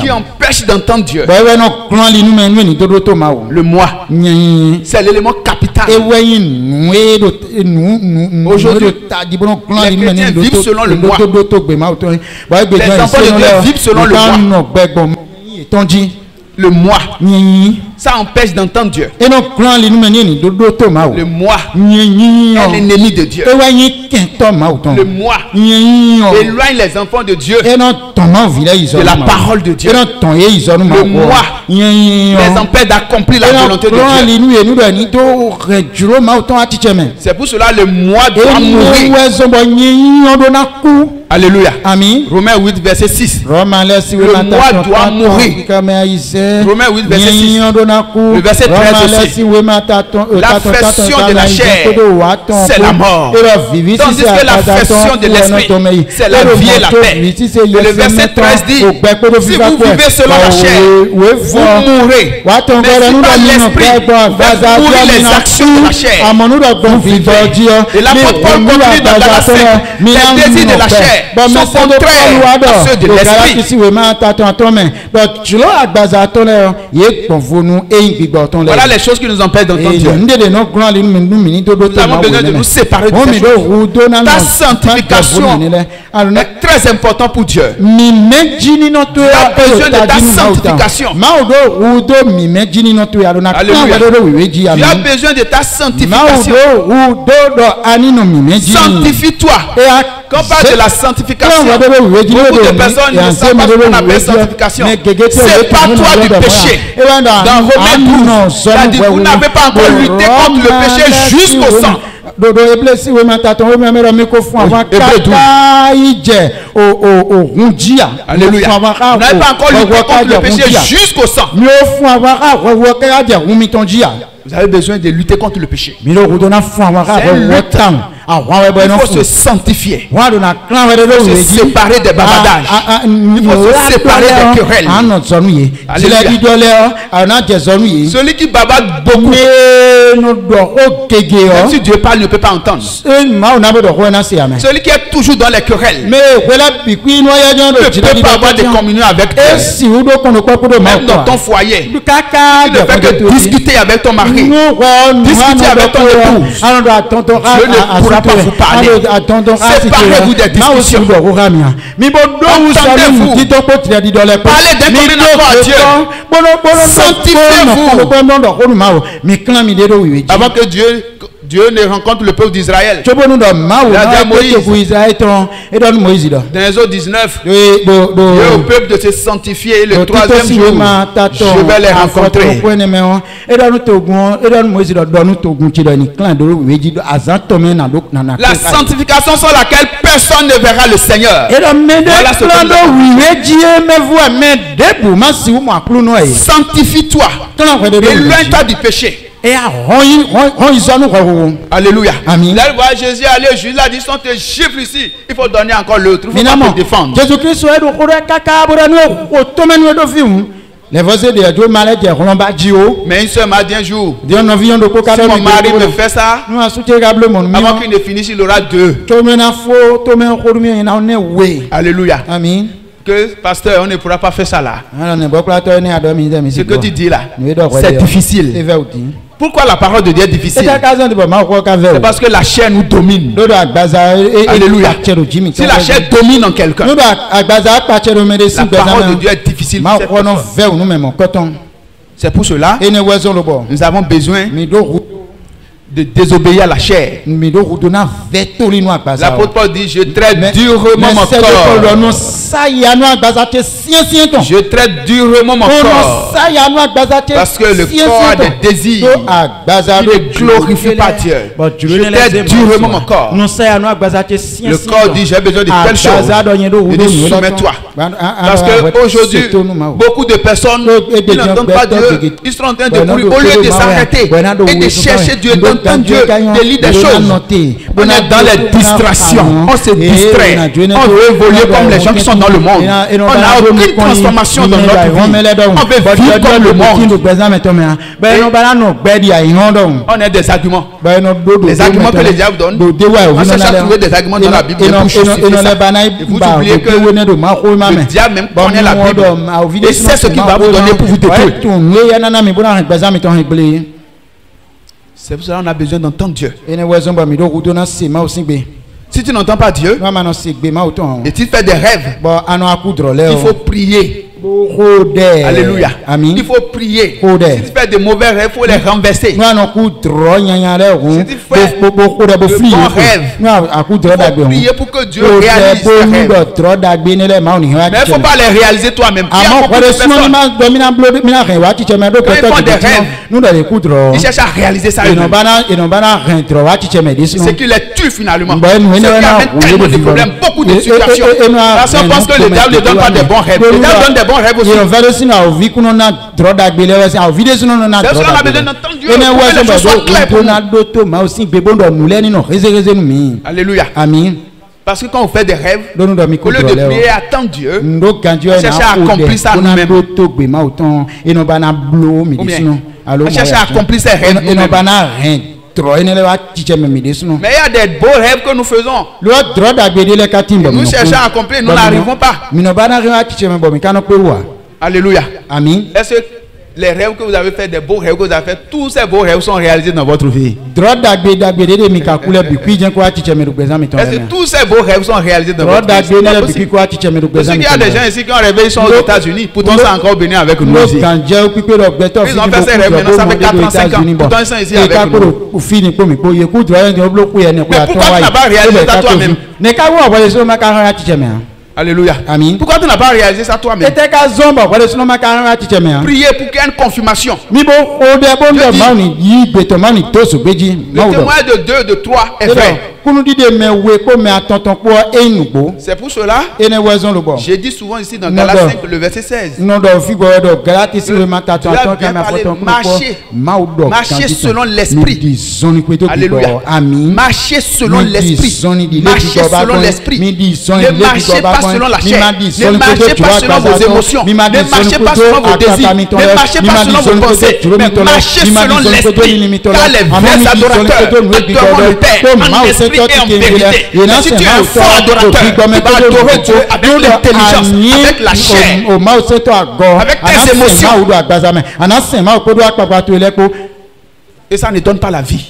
qui empêche d'entendre Dieu. Le moi. C'est l'élément capital. Aujourd'hui, les chrétiens vivent selon le moi. Les enfants de Dieu vivent selon le moi. Le moi. Ça empêche d'entendre Dieu. Le moi est l'ennemi de Dieu. Le moi éloigne les enfants de Dieu de la parole de Dieu. Le moi les empêche d'accomplir la volonté de Dieu. C'est pour cela que le moi doit mourir. Alléluia. Amen. Romains 8, verset 6. Le moi doit mourir. Romains 8, verset 6. Le verset 13 aussi. L'affection de la chair, c'est la mort. Tandis que l'affection de l'esprit, c'est la vie et la paix. Et le verset 13 dit, si vous vivez selon la chair, vous mourrez. Mais si par l'esprit, vous mourrez les actions de la chair, vous vivez. Et l'apôtre Paul continue dans la 5, les désirs de la chair sont contraires à ceux de l'esprit. Voilà les choses qui nous empêchent d'entendre Dieu. Nous avons besoin de nous séparer de ces choses. Ta sanctification est très importante pour Dieu. Tu as besoin de ta sanctification. Alléluia. Tu as besoin de ta sanctification. Sanctifie-toi. Quand on parle de la sanctification, beaucoup de personnes ne savent pas ce qu'on appelle sanctification. Sépare-toi du péché. Dans Romains 12, ça dit vous n'avez pas encore lutté contre le péché jusqu'au sang. Alléluia. Vous n'avez pas encore lutté contre le péché jusqu'au sang. Vous avez besoin de lutter contre le péché. Il faut se sanctifier. Il faut se séparer des bavardages. Il faut se séparer des querelles. Celui qui bavarde beaucoup, même si Dieu parle, il ne peut pas entendre. Celui qui est toujours dans les querelles ne peut pas avoir de communion avec Dieu. Même dans ton foyer, tu ne fais que discuter avec ton mari. Discuter avec ton épouse. Dieu ne pourra pas vous parler. Séparez-vous des discussions. Entendez-vous. Parlez d'un commun accord à Dieu. Sanctifiez-vous. Avant que Dieu ne rencontre le peuple d'Israël. Il a dit à Moïse, dans Exode 19, Dieu au peuple de se sanctifier. Le troisième jour, je vais les rencontrer. La sanctification sans laquelle personne ne verra le Seigneur. Voilà ce que sanctifie-toi. Éloigne-toi du péché. Alléluia. Amen. Là, Jésus allait au juge, il a dit, si on te gifle ici, il faut donner encore l'autre. Il faut pas te défendre. Mais une soeur m'a dit un jour, si mon mari me fait ça, avant qu'il ne finisse, il aura deux. Alléluia. Amen. Que pasteur, on ne pourra pas faire ça là. Ce que tu dis là, c'est difficile. Pourquoi la parole de Dieu est difficile? C'est parce que la chair nous domine. Alléluia. Si la chair domine en quelqu'un, la parole de Dieu est difficile. C'est pour cela que nous avons besoin de désobéir à la chair. L'apôtre Paul dit, je traite durement mon corps. Je traite durement mon corps. Parce que le corps a des désirs qui ne glorifient pas Dieu. Je traite durement mon corps. Le corps dit, j'ai besoin de telle chose. Il dit, soumets-toi. Parce qu'aujourd'hui, beaucoup de personnes, ils n'entendent pas Dieu. Ils sont en train de courir. Au lieu de s'arrêter et de chercher Dieu dans d'entendre Dieu, de lire des choses. On est dans les distractions. On se distrait. On veut évoluer comme les gens qui sont dans le monde. On n'a aucune transformation dans notre vie. On veut vivre comme le monde. On a des arguments. Les arguments que les diables donnent. On cherche à trouver des arguments dans la Bible. Et vous oubliez que le diable même connaît la Bible. Et c'est ce qu'il va vous donner pour vous détruire. C'est pour cela qu'on a besoin d'entendre Dieu. Si tu n'entends pas Dieu et tu fais des rêves, il faut prier. Alléluia. Il faut prier. Si tu fais des mauvais rêves, il faut les renverser. Si tu fais de bons rêves, il faut prier pour que Dieu réalise tes rêves. Mais il ne faut pas les réaliser toi-même. Quand ils font des rêves, ils cherchent à réaliser ça eux-mêmes. C'est qui les tue finalement. C'est qui amène tellement de problèmes, beaucoup de situations. Parce qu'on pense que le diable ne donne pas de bons rêves. Le diable donne des bons rêves aussi. C'est parce qu'on a besoin d'entendre Dieu pour que les choses soient claires pour nous. Alléluia. Parce que quand on fait des rêves, au lieu de prier et attendre Dieu, on cherche à accomplir ça nous-mêmes. On cherche à accomplir ces rêves nous-mêmes. Mais il y a des beaux rêves que nous faisons. Nous cherchons à accomplir, nous n'arrivons pas. Alléluia. Est-ce que les rêves que vous avez fait, des beaux rêves que vous avez fait, tous ces beaux rêves sont réalisés dans votre vie? Est-ce que tous ces beaux rêves sont réalisés dans votre vie? Parce qu'il y a des gens ici qui ont rêvé, ils sont aux États-Unis, pourtant c'est encore béni avec nous ici. Ils ont fait ces rêves maintenant, ça fait 4 ans, 5 ans, pourtant ils sont ici avec nous. Mais pourquoi tu n'as pas réalisé ça toi-même? Alléluia. Pourquoi tu n'as pas réalisé ça toi-même? Priez pour qu'il y ait une confirmation. Le témoin de 2, de 3 est vrai. C'est pour cela j'ai dit souvent ici dans Galates 5 le verset 16. Marcher selon l'esprit. Alléluia. Marcher selon l'esprit. Marcher selon l'esprit. Ne marchez pas selon la chair. Ne marchez pas selon vos émotions. Ne marchez pas selon vos désirs. Ne marchez pas selon vos pensées. Mais marchez selon l'esprit. Car les vrais adorateurs adoreront le Père en esprit et en vérité. Et si tu es un fort adorateur, tu vas adorer Dieu avec l'intelligence, avec la chair, avec tes émotions. Et ça ne donne pas la vie.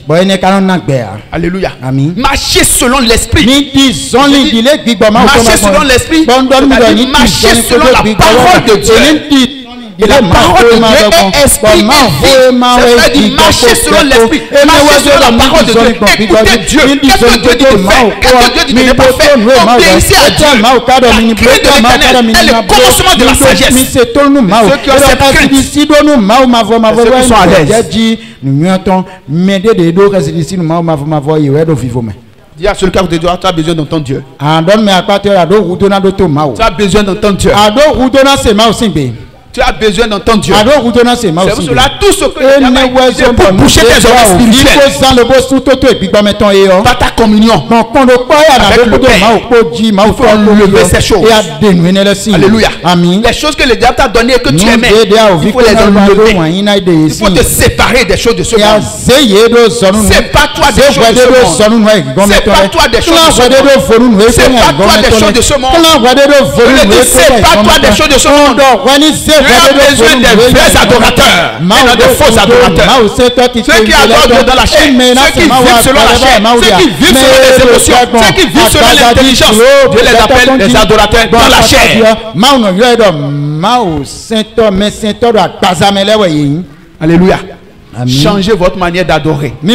Alléluia. Marcher selon l'esprit. Marcher selon l'esprit. Marcher selon la parole de Dieu. Et la parole de Dieu est esprit et vie. C'est dire marcher selon l'esprit, marcher selon la parole de Dieu, écouter Dieu. Qu'est-ce que Dieu dit de faire? Qu'est-ce que Dieu dit de ne pas faire? Obéissez à Dieu. La crainte de l'Éternel est le commencement de la sagesse. Ceux qui ont cette crainte, ceux qui sont à l'aise. Dis à celui qui a côté de toi, tu as besoin d'entendre Dieu. Tu as besoin d'entendre Dieu. Tu as besoin d'entendre Dieu. C'est pour cela tout ce que les diables utilisent pour boucher tes oreilles spirituelles. Pas ta communion avec le Père. Il faut enlever ces choses. Alléluia. Les choses que le diable t'a données et que tu aimais, il faut les enlever. Il faut te séparer des choses de ce monde. Sépare-toi des choses de ce monde. Sépare-toi des choses de ce monde. Sépare-toi des choses de ce monde. Sépare-toi des choses de ce monde. Tu as besoin des vrais adorateurs et non des faux adorateurs. Ceux qui adorent Dieu dans la chair, ceux qui vivent selon la chair, ceux qui vivent selon les émotions, ceux qui vivent selon l'intelligence. Dieu les appelle des adorateurs dans la chair. Alléluia. Changez votre manière d'adorer. Il y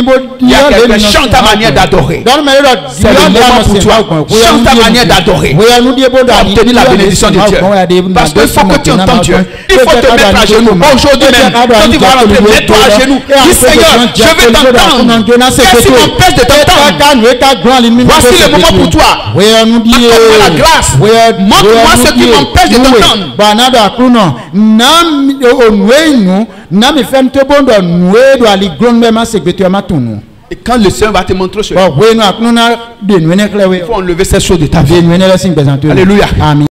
a quelqu'un, change ta manière d'adorer. C'est le moment pour toi. Change ta manière d'adorer. Pour obtenir la bénédiction de Dieu. Parce qu'il faut que tu entendes Dieu. Il faut te mettre à genoux. Aujourd'hui même, quand tu vas rentrer, mets-toi à genoux. Dis Seigneur, je vais t'entendre. Qu'est-ce qui m'empêche de t'entendre? Voici le moment pour toi. Accorde-moi la grâce. Montre-moi ce qui m'empêche de t'entendre. Et quand le Seigneur va te montrer cela, il faut enlever ces choses de ta vie. Alléluia. Amen.